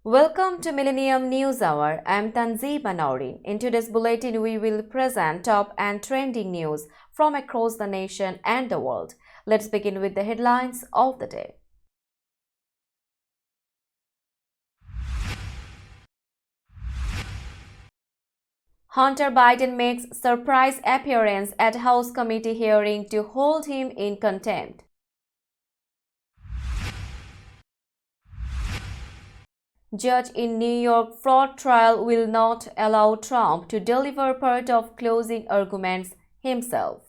Welcome to Millennium News Hour. I'm Tanzeeba Naurin. In today's bulletin, we will present top and trending news from across the nation and the world. Let's begin with the headlines of the day. Hunter Biden makes surprise appearance at House Committee hearing to hold him in contempt. Judge in New York fraud trial will not allow Trump to deliver part of closing arguments himself.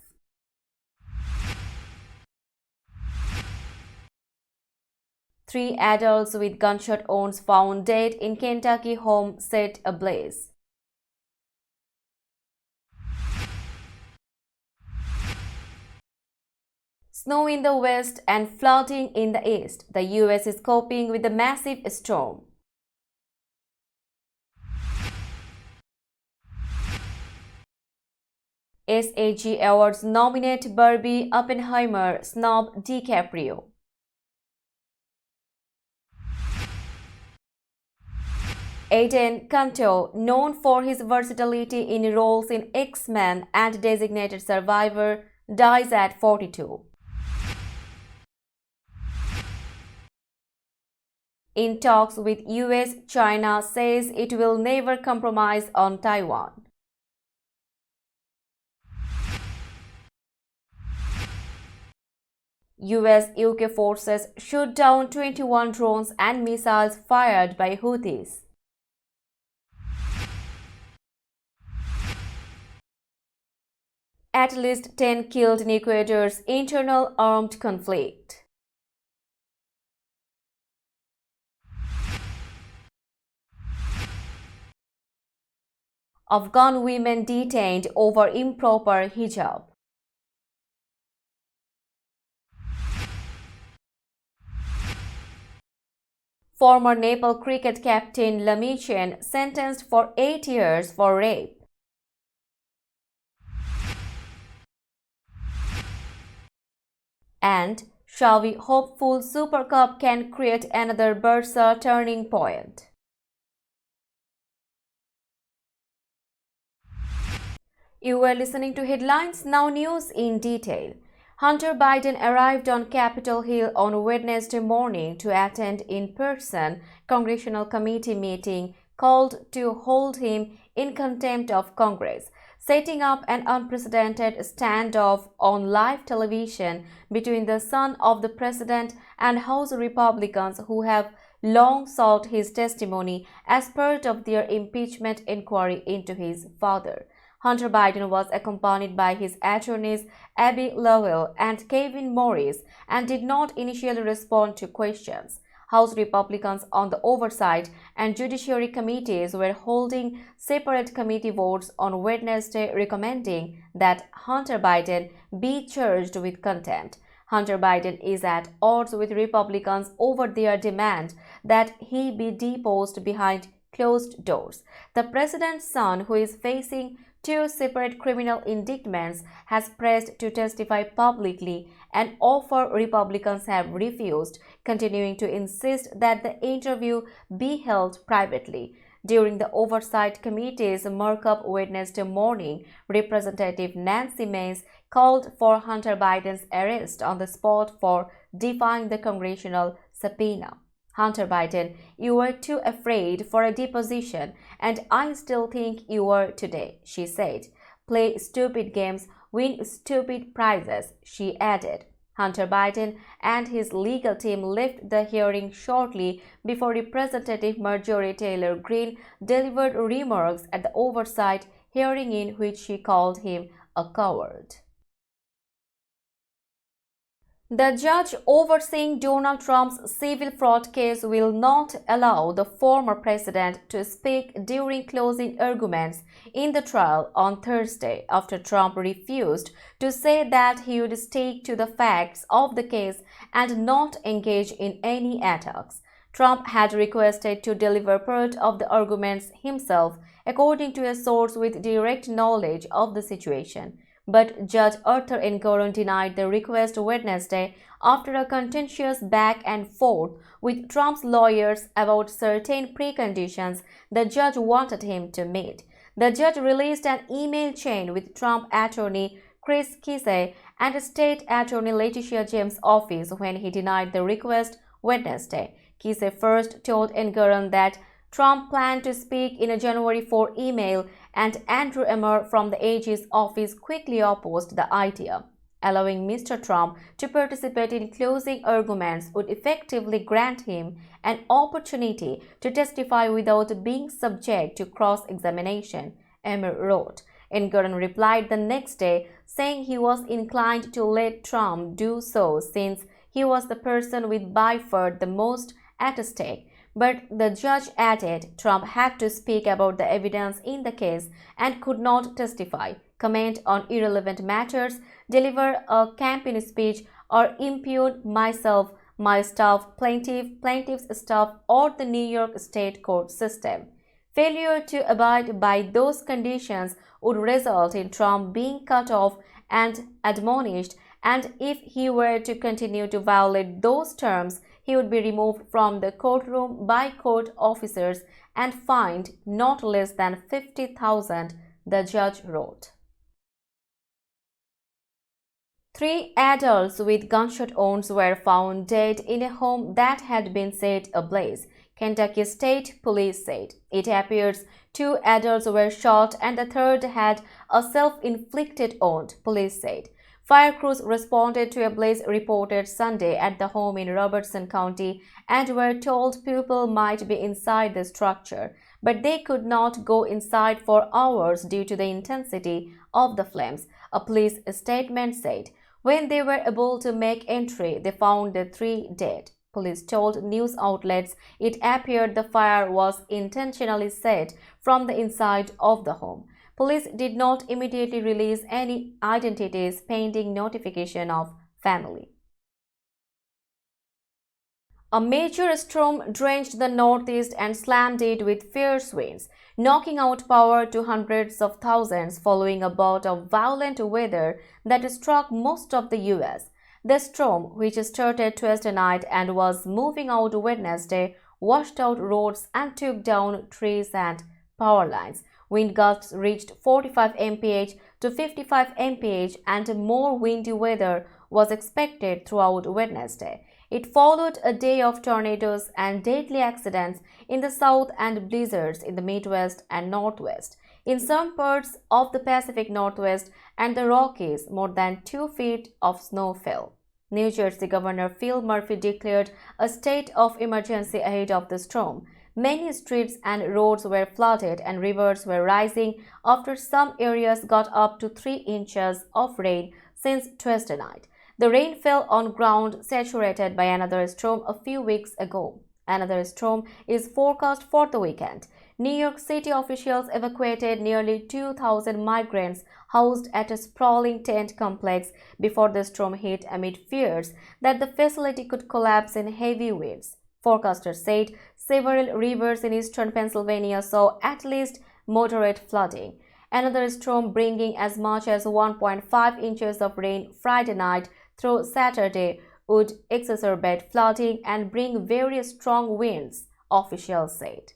Three adults with gunshot wounds found dead in Kentucky home set ablaze. Snow in the west and flooding in the east. The U.S. is coping with the massive storm. SAG Awards nominate Barbie, Oppenheimer, snub DiCaprio. Aiden Canto, known for his versatility in roles in X-Men and Designated Survivor, dies at 42. In talks with US, China says it will never compromise on Taiwan. US-UK forces shoot down 21 drones and missiles fired by Houthis. At least 10 killed in Ecuador's internal armed conflict. Afghan women detained over improper hijab. Former Nepal cricket captain Lamichan sentenced for 8 years for rape. And Xavi hopeful Super Cup can create another Barca turning point. You were listening to headlines, now news in detail. Hunter Biden arrived on Capitol Hill on Wednesday morning to attend in-person Congressional Committee meeting called to hold him in contempt of Congress, setting up an unprecedented standoff on live television between the son of the president and House Republicans who have long sought his testimony as part of their impeachment inquiry into his father. Hunter Biden was accompanied by his attorneys Abby Lowell and Kevin Morris and did not initially respond to questions. House Republicans on the Oversight and Judiciary Committees were holding separate committee votes on Wednesday recommending that Hunter Biden be charged with contempt. Hunter Biden is at odds with Republicans over their demand that he be deposed behind closed doors. The president's son, who is facing 2 separate criminal indictments, has pressed to testify publicly, an offer Republicans have refused, continuing to insist that the interview be held privately. During the Oversight Committee's markup Wednesday morning, Representative Nancy Mace called for Hunter Biden's arrest on the spot for defying the congressional subpoena. Hunter Biden, you were too afraid for a deposition, and I still think you are today, she said. Play stupid games, win stupid prizes, she added. Hunter Biden and his legal team left the hearing shortly before Representative Marjorie Taylor Greene delivered remarks at the oversight hearing in which she called him a coward. The judge overseeing Donald Trump's civil fraud case will not allow the former president to speak during closing arguments in the trial on Thursday after Trump refused to say that he would stick to the facts of the case and not engage in any attacks. Trump had requested to deliver part of the arguments himself, according to a source with direct knowledge of the situation. but Judge Arthur Engoron denied the request Wednesday after a contentious back and forth with Trump's lawyers about certain preconditions the judge wanted him to meet. The judge released an email chain with Trump attorney Chris Kise and State Attorney Letitia James' office when he denied the request Wednesday. Kise first told Engoron that Trump planned to speak in a January 4 email, and Andrew Emmer from the AG's office quickly opposed the idea. Allowing Mr. Trump to participate in closing arguments would effectively grant him an opportunity to testify without being subject to cross-examination, Emmer wrote. Engoron replied the next day, saying he was inclined to let Trump do so since he was the person with by far the most at stake. But the judge added Trump had to speak about the evidence in the case and could not testify, comment on irrelevant matters, deliver a campaign speech, or impugn myself, my staff, plaintiff's staff, or the New York State court system. Failure to abide by those conditions would result in Trump being cut off and admonished, and if he were to continue to violate those terms, he would be removed from the courtroom by court officers and fined not less than $50,000, the judge wrote. 3 adults with gunshot wounds were found dead in a home that had been set ablaze, Kentucky State Police said. It appears 2 adults were shot and the third had a self-inflicted wound, police said. Fire crews responded to a blaze reported Sunday at the home in Robertson County and were told people might be inside the structure, but they could not go inside for hours due to the intensity of the flames, a police statement said. When they were able to make entry, they found the 3 dead. Police told news outlets it appeared the fire was intentionally set from the inside of the home. Police did not immediately release any identities pending notification of family. A major storm drenched the Northeast and slammed it with fierce winds, knocking out power to hundreds of thousands following a bout of violent weather that struck most of the U.S. The storm, which started Tuesday night and was moving out Wednesday, washed out roads and took down trees and power lines. Wind gusts reached 45 mph to 55 mph and more windy weather was expected throughout Wednesday. It followed a day of tornadoes and deadly accidents in the south and blizzards in the Midwest and Northwest. In some parts of the Pacific Northwest and the Rockies, more than 2 feet of snow fell. New Jersey Governor Phil Murphy declared a state of emergency ahead of the storm. Many streets and roads were flooded and rivers were rising after some areas got up to 3 inches of rain since Tuesday night. The rain fell on ground saturated by another storm a few weeks ago. Another storm is forecast for the weekend. New York City officials evacuated nearly 2,000 migrants housed at a sprawling tent complex before the storm hit amid fears that the facility could collapse in heavy winds. Forecasters said several rivers in eastern Pennsylvania saw at least moderate flooding. Another storm bringing as much as 1.5 inches of rain Friday night through Saturday would exacerbate flooding and bring very strong winds, officials said.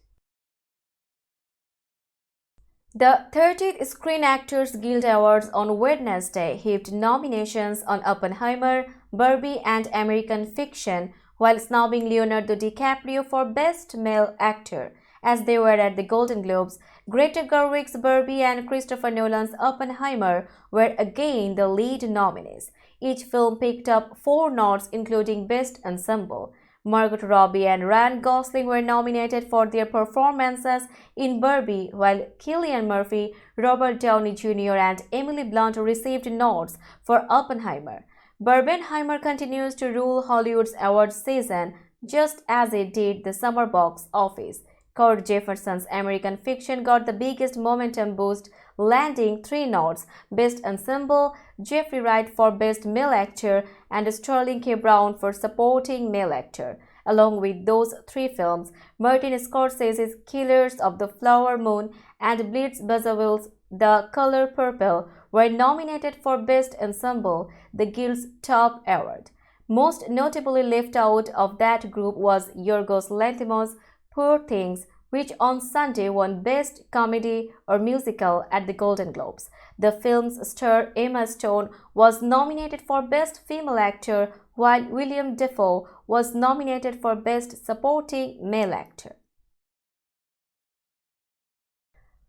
The 30th Screen Actors Guild Awards on Wednesday heaped nominations on Oppenheimer, Barbie, and American Fiction, while snubbing Leonardo DiCaprio for Best Male Actor. As they were at the Golden Globes, Greta Gerwig's Barbie and Christopher Nolan's Oppenheimer were again the lead nominees. Each film picked up 4 nods, including Best Ensemble. Margot Robbie and Ryan Gosling were nominated for their performances in Barbie, while Cillian Murphy, Robert Downey Jr. and Emily Blunt received nods for Oppenheimer. Barbenheimer continues to rule Hollywood's awards season just as it did the summer box office. Cord Jefferson's American Fiction got the biggest momentum boost, landing 3 nods: Best Ensemble, Jeffrey Wright for Best Male Actor, and Sterling K. Brown for Supporting Male Actor. Along with those 3 films, Martin Scorsese's Killers of the Flower Moon and Blitz Bazzawille's The Color Purple were nominated for Best Ensemble, the Guild's top award. Most notably left out of that group was Yorgos Lanthimos' Poor Things, which on Sunday won Best Comedy or Musical at the Golden Globes. The film's star Emma Stone was nominated for Best Female Actor, while William Dafoe was nominated for Best Supporting Male Actor.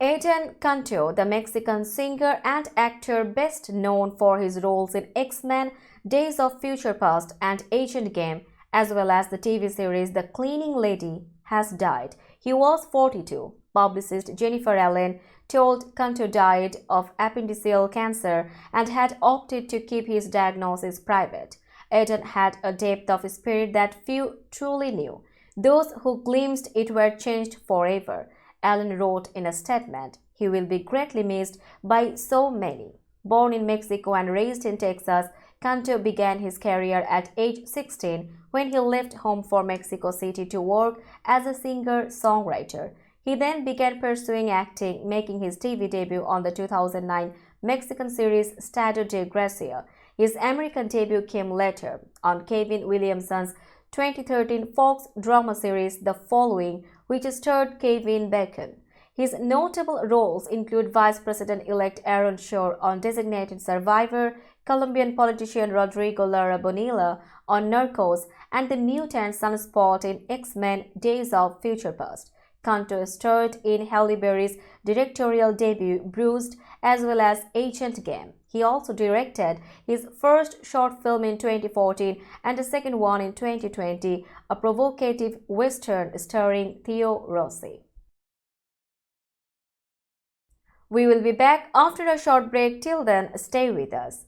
Eden Canto, the Mexican singer and actor best known for his roles in X-Men, Days of Future Past and Agent Game, as well as the TV series The Cleaning Lady, has died. He was 42. Publicist Jennifer Allen told Canto died of appendiceal cancer and had opted to keep his diagnosis private. Eden had a depth of spirit that few truly knew. Those who glimpsed it were changed forever. Allen wrote in a statement, "He will be greatly missed by so many." Born in Mexico and raised in Texas, Canto began his career at age 16 when he left home for Mexico City to work as a singer-songwriter. He then began pursuing acting, making his TV debut on the 2009 Mexican series Estado de Gracia. His American debut came later, on Kevin Williamson's 2013 Fox drama series The Following, which starred Kevin Bacon. His notable roles include Vice President-elect Aaron Shore on Designated Survivor, Colombian politician Rodrigo Lara Bonilla on Narcos, and the mutant Sunspot in X-Men Days of Future Past. Canto starred in Halle Berry's directorial debut Bruised as well as Agent Game. He also directed his first short film in 2014 and a second one in 2020, a provocative western starring Theo Rossi. We will be back after a short break. Till then, stay with us.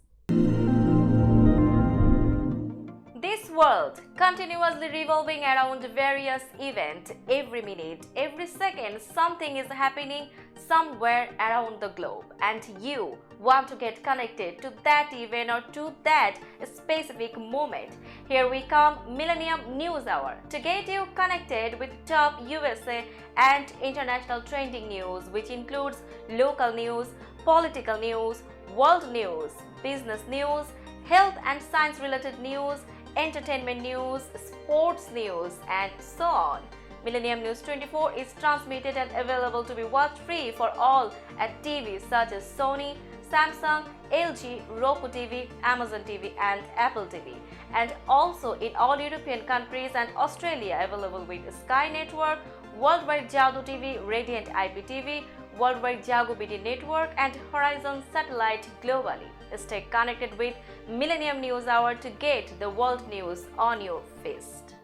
This world continuously revolving around various events. Every minute, every second, something is happening somewhere around the globe, and you want to get connected to that event or to that specific moment. Here we come, Millennium News Hour, to get you connected with top USA and international trending news, which includes local news, political news, world news, business news, health and science related news, entertainment news, sports news, and so on. Millennium News 24 is transmitted and available to be watched free for all at TVs such as Sony, Samsung, LG, Roku TV, Amazon TV, and Apple TV, and also in all European countries and Australia, available with Sky Network, Worldwide Jago TV, Radiant IPTV, Worldwide Jago BT Network, and Horizon Satellite globally. Stay connected with Millennium News Hour to get the world news on your fist.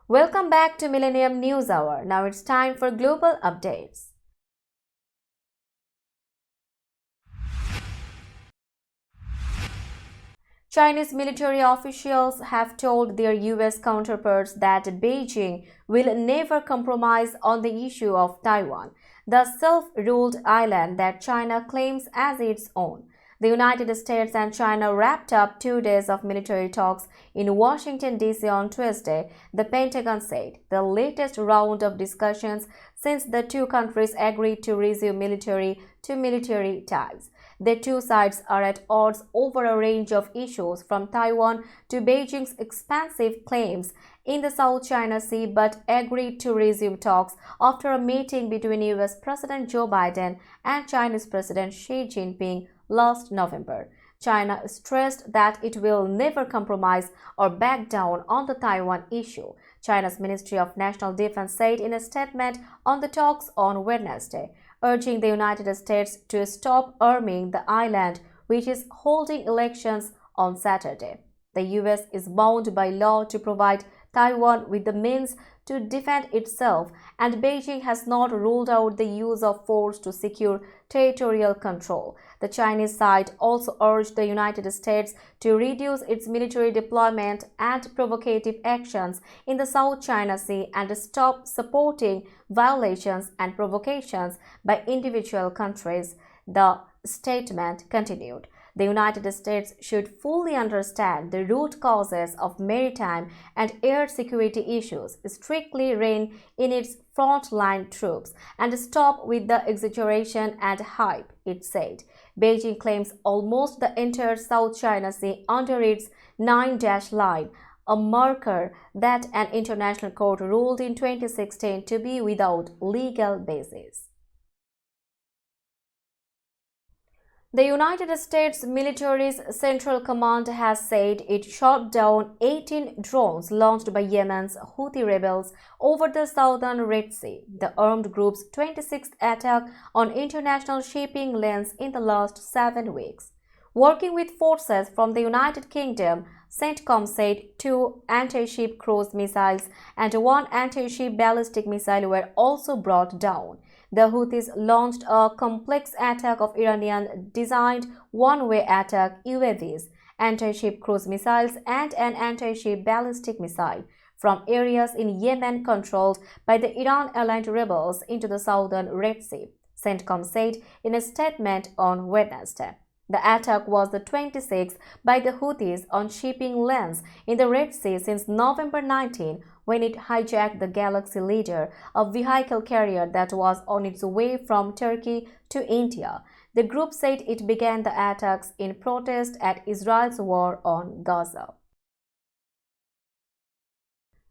Welcome back to Millennium News Hour. Now it's time for global updates. Chinese military officials have told their US counterparts that Beijing will never compromise on the issue of Taiwan, the self-ruled island that China claims as its own. The United States and China wrapped up 2 days of military talks in Washington, D.C. on Tuesday, the Pentagon said, the latest round of discussions since the two countries agreed to resume military-to-military ties. The two sides are at odds over a range of issues from Taiwan to Beijing's expansive claims in the South China Sea, but agreed to resume talks after a meeting between US President Joe Biden and Chinese President Xi Jinping last November. China stressed that it will never compromise or back down on the Taiwan issue. China's Ministry of National Defense said in a statement on the talks on Wednesday, urging the United States to stop arming the island, which is holding elections on Saturday. The US is bound by law to provide Taiwan with the means to defend itself, and Beijing has not ruled out the use of force to secure territorial control. The Chinese side also urged the United States to reduce its military deployment and provocative actions in the South China Sea and stop supporting violations and provocations by individual countries, the statement continued. The United States should fully understand the root causes of maritime and air security issues, strictly rein in its frontline troops, and stop with the exaggeration and hype, it said. Beijing claims almost the entire South China Sea under its 9-dash line, a marker that an international court ruled in 2016 to be without legal basis. The United States military's Central Command has said it shot down 18 drones launched by Yemen's Houthi rebels over the southern Red Sea, the armed group's 26th attack on international shipping lanes in the last 7 weeks. Working with forces from the United Kingdom, CENTCOM said 2 anti-ship cruise missiles and 1 anti-ship ballistic missile were also brought down. The Houthis launched a complex attack of Iranian-designed one-way attack UAVs, anti-ship cruise missiles, and an anti-ship ballistic missile from areas in Yemen controlled by the Iran-aligned rebels into the southern Red Sea, CENTCOM said in a statement on Wednesday. The attack was the 26th by the Houthis on shipping lanes in the Red Sea since November 19, when it hijacked the Galaxy Leader, a vehicle carrier that was on its way from Turkey to India. The group said it began the attacks in protest at Israel's war on Gaza.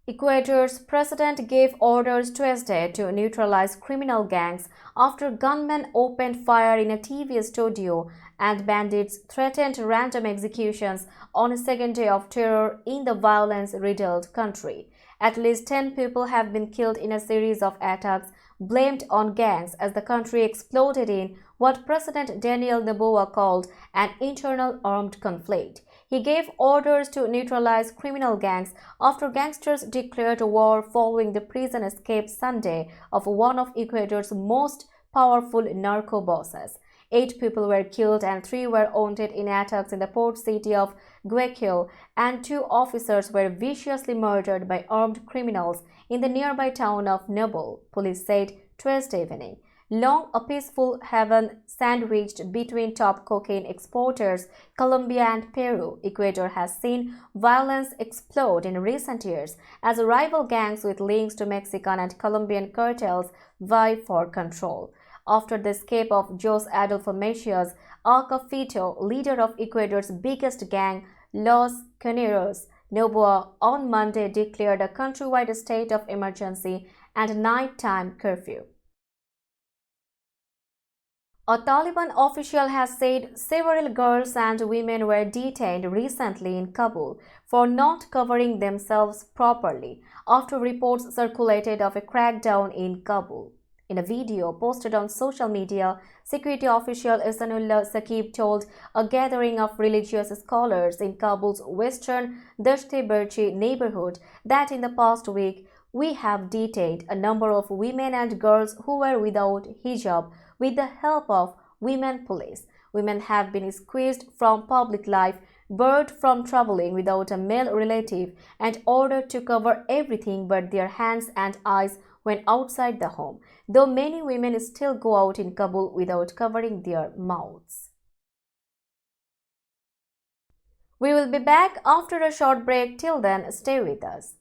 Ecuador's president gave orders Tuesday to neutralize criminal gangs after gunmen opened fire in a TV studio and bandits threatened random executions on a second day of terror in the violence-riddled country. At least 10 people have been killed in a series of attacks blamed on gangs as the country exploded in what President Daniel Noboa called an internal armed conflict. He gave orders to neutralize criminal gangs after gangsters declared war following the prison escape Sunday of one of Ecuador's most powerful narco bosses. 8 people were killed and 3 were wounded in attacks in the port city of Guayaquil, and 2 officers were viciously murdered by armed criminals in the nearby town of Nobel, police said Tuesday evening. Long a peaceful haven sandwiched between top cocaine exporters Colombia and Peru, Ecuador has seen violence explode in recent years as rival gangs with links to Mexican and Colombian cartels vie for control. After the escape of Jose Adolfo Mexias Alcafito, leader of Ecuador's biggest gang, Los Caneros, Noboa on Monday declared a countrywide state of emergency and nighttime curfew. A Taliban official has said several girls and women were detained recently in Kabul for not covering themselves properly after reports circulated of a crackdown in Kabul. In a video posted on social media, security official Ihsanullah Saqib told a gathering of religious scholars in Kabul's western Dasht-e-Barchi neighborhood that in the past week, we have detained a number of women and girls who were without hijab with the help of women police. Women have been squeezed from public life, barred from traveling without a male relative, and ordered to cover everything but their hands and eyes when outside the home, though many women still go out in Kabul without covering their mouths. We will be back after a short break. Till then, stay with us.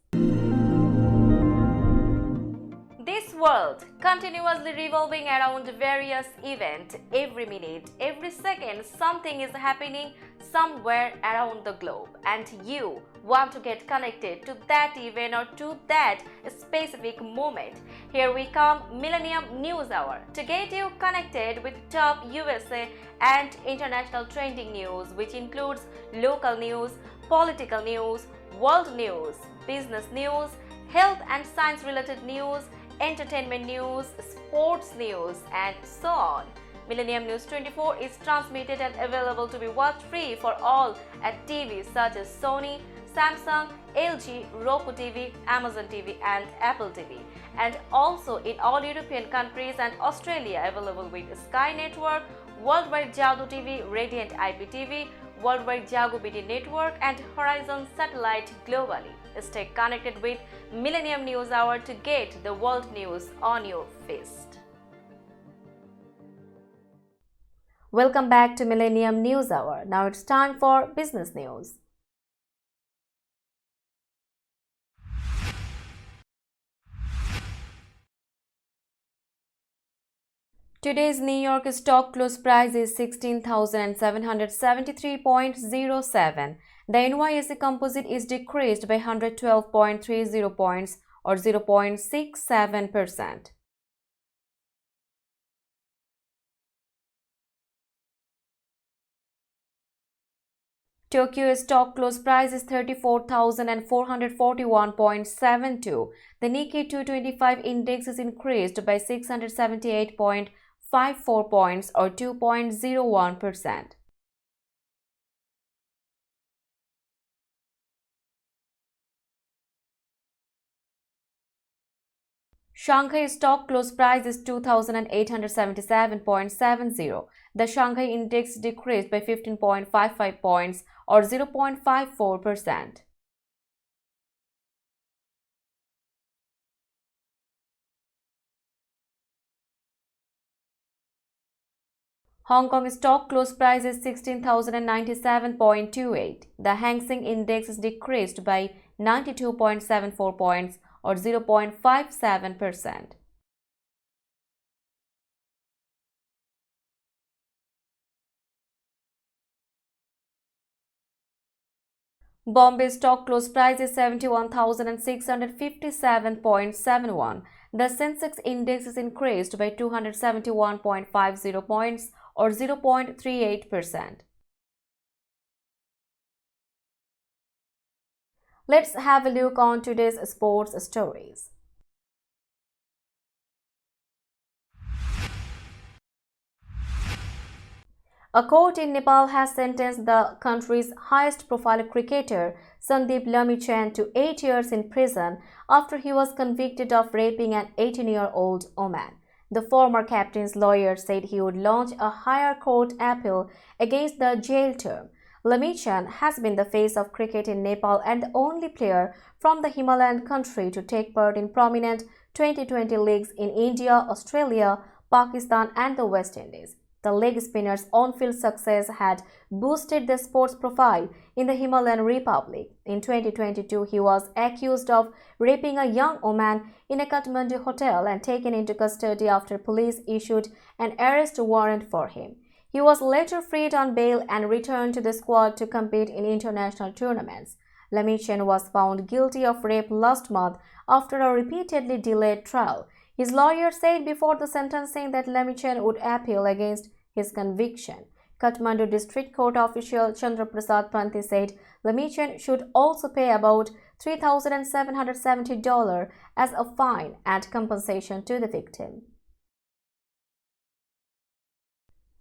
This world continuously revolving around various events. Every minute, every second, something is happening somewhere around the globe, and you want to get connected to that event or to that specific moment. Here we come, Millennium News Hour, to get you connected with top USA and international trending news, which includes local news, political news, world news, business news, health and science related news, entertainment news, sports news, and so on. Millennium News 24 is transmitted and available to be watched free for all at TVs such as Sony, Samsung, LG, Roku TV, Amazon TV, and Apple TV, and also in all European countries and Australia, available with Sky Network, Worldwide Jago TV, Radiant IPTV, Worldwide Jago BD Network, and Horizon Satellite globally. Stay connected with Millennium News Hour to get the world news on your fist. Welcome back to Millennium News Hour. Now it's time for business news. Today's New York stock close price is 16,773.07. The NYSE Composite is decreased by 112.30 points or 0.67%. Tokyo stock close price is 34,441.72. The Nikkei 225 index is increased by 678.54 points or 2.01%. Shanghai stock close price is 2,877.70. The Shanghai index decreased by 15.55 points or 0.54%. Hong Kong stock close price is 16,097.28. The Hang Seng index is decreased by 92.74 points or 0.57%. Bombay stock close price is 71,657.71. The Sensex index is increased by 271.50 points or 0.38%. Let's have a look on today's sports stories. A court in Nepal has sentenced the country's highest-profile cricketer, Sandeep Lamichan, to 8 years in prison after he was convicted of raping an 18-year-old woman. The former captain's lawyer said he would launch a higher court appeal against the jail term. Lamichan has been the face of cricket in Nepal and the only player from the Himalayan country to take part in prominent 2020 leagues in India, Australia, Pakistan and the West Indies. The leg spinner's on-field success had boosted the sport's profile in the Himalayan Republic. In 2022, he was accused of raping a young woman in a Kathmandu hotel and taken into custody after police issued an arrest warrant for him. He was later freed on bail and returned to the squad to compete in international tournaments. Lamichan was found guilty of rape last month after a repeatedly delayed trial. His lawyer said before the sentencing that Lamichan would appeal against his conviction. Kathmandu District Court official Chandra Prasad Panthi said Lamichan should also pay about $3,770 as a fine and compensation to the victim.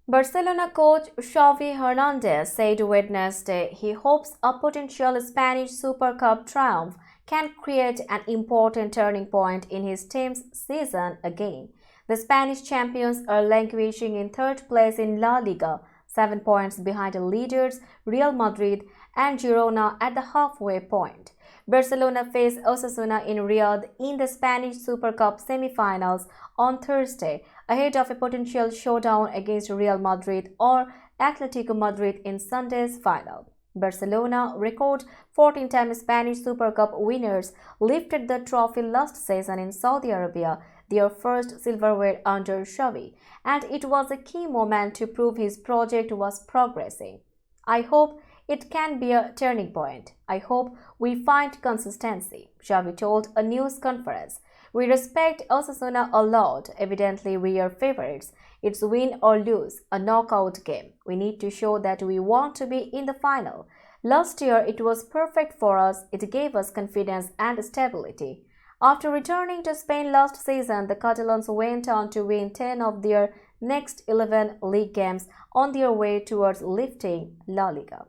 Barcelona coach Xavi Hernandez said Wednesday he hopes a potential Spanish Super Cup triumph can create an important turning point in his team's season again. The Spanish champions are languishing in third place in La Liga, 7 points behind the leaders Real Madrid and Girona at the halfway point. Barcelona face Osasuna in Riyadh in the Spanish Super Cup semi-finals on Thursday, ahead of a potential showdown against Real Madrid or Atletico Madrid in Sunday's final. Barcelona, record 14-time Spanish Super Cup winners, lifted the trophy last season in Saudi Arabia, their first silverware under Xavi, and it was a key moment to prove his project was progressing. I hope it can be a turning point. I hope we find consistency, Xavi told a news conference. We respect Osasuna a lot. Evidently, we are favorites. It's win or lose, a knockout game. We need to show that we want to be in the final. Last year, it was perfect for us. It gave us confidence and stability. After returning to Spain last season, the Catalans went on to win 10 of their next 11 league games on their way towards lifting La Liga.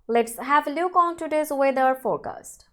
Let's have a look on today's weather forecast.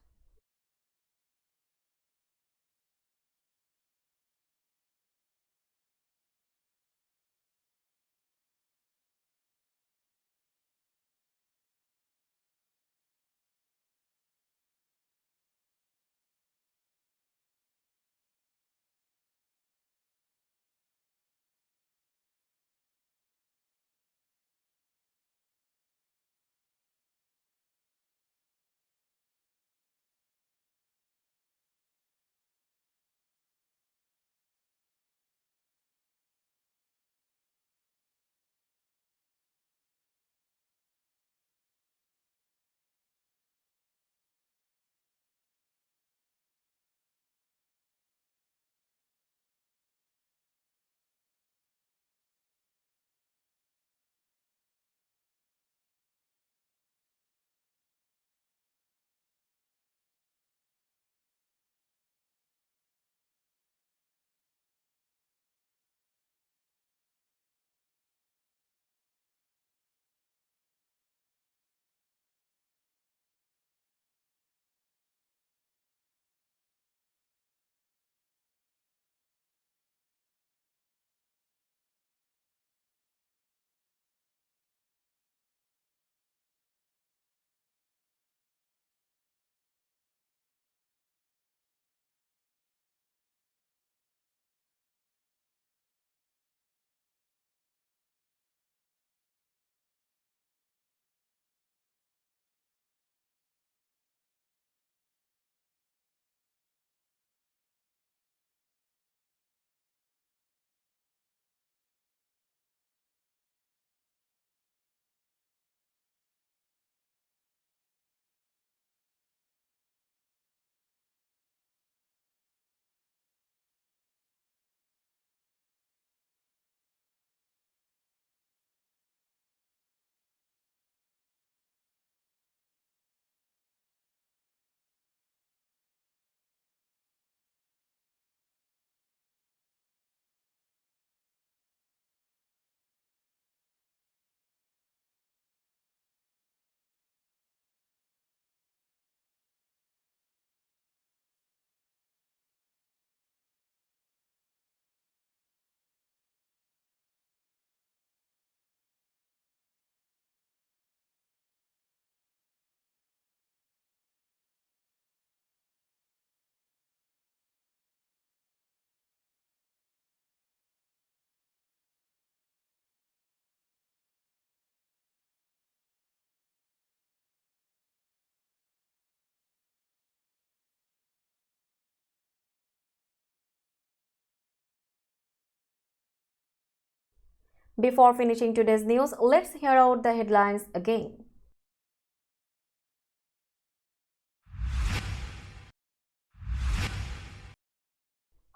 Before finishing today's news, let's hear out the headlines again.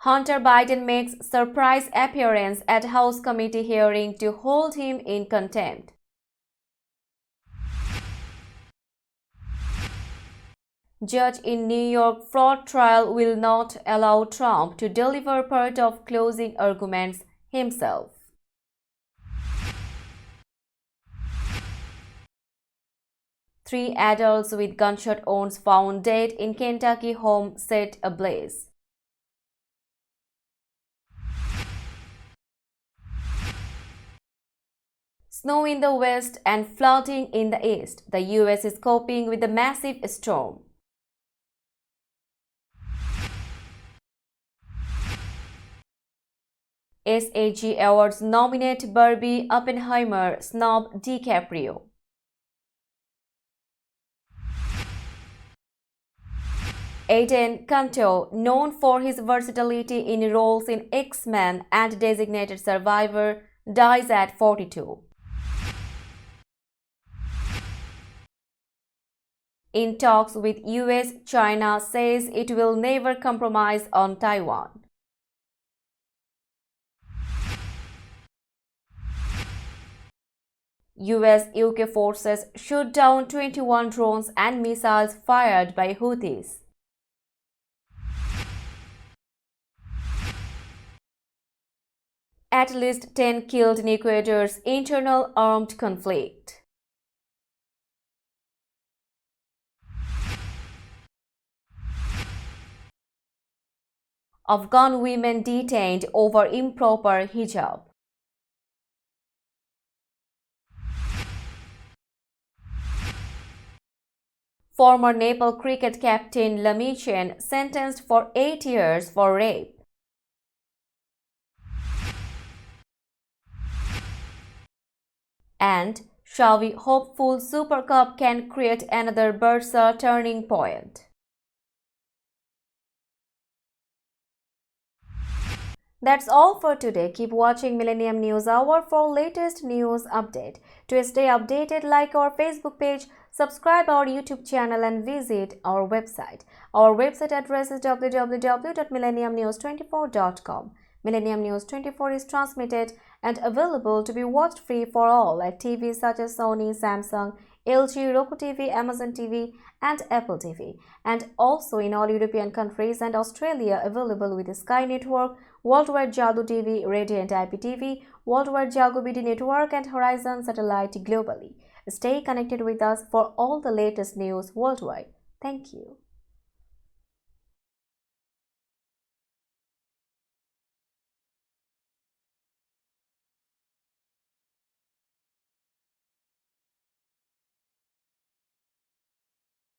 Hunter Biden makes surprise appearance at House Committee hearing to hold him in contempt. Judge in New York fraud trial will not allow Trump to deliver part of closing arguments himself. Three adults with gunshot wounds found dead in Kentucky home set ablaze. Snow in the west and flooding in the east. The U.S. is coping with the massive storm. SAG Awards nominate Barbie, Oppenheimer, snub DiCaprio. Aiden Canto, known for his versatility in roles in X-Men and Designated Survivor, dies at 42. In talks with US, China says it will never compromise on Taiwan. US-UK forces shoot down 21 drones and missiles fired by Houthis. At least 10 killed in Ecuador's internal armed conflict. Afghan women detained over improper hijab. Former Nepal cricket captain Lamichan sentenced for 8 years for rape. And Xavi hopeful Super Cup can create another Barca turning point. That's all for today. Keep watching Millennium News Hour for latest news update. To stay updated, like our Facebook page, subscribe our YouTube channel and visit our website. Our website address is www.millenniumnews24.com. Millennium News 24 is transmitted and available to be watched free for all at TVs such as Sony, Samsung, LG, Roku TV, Amazon TV and Apple TV, and also in all European countries and Australia available with Sky Network, Worldwide Jago TV, Radiant IPTV, Worldwide Jago BD Network and Horizon Satellite globally. Stay connected with us for all the latest news worldwide. Thank you.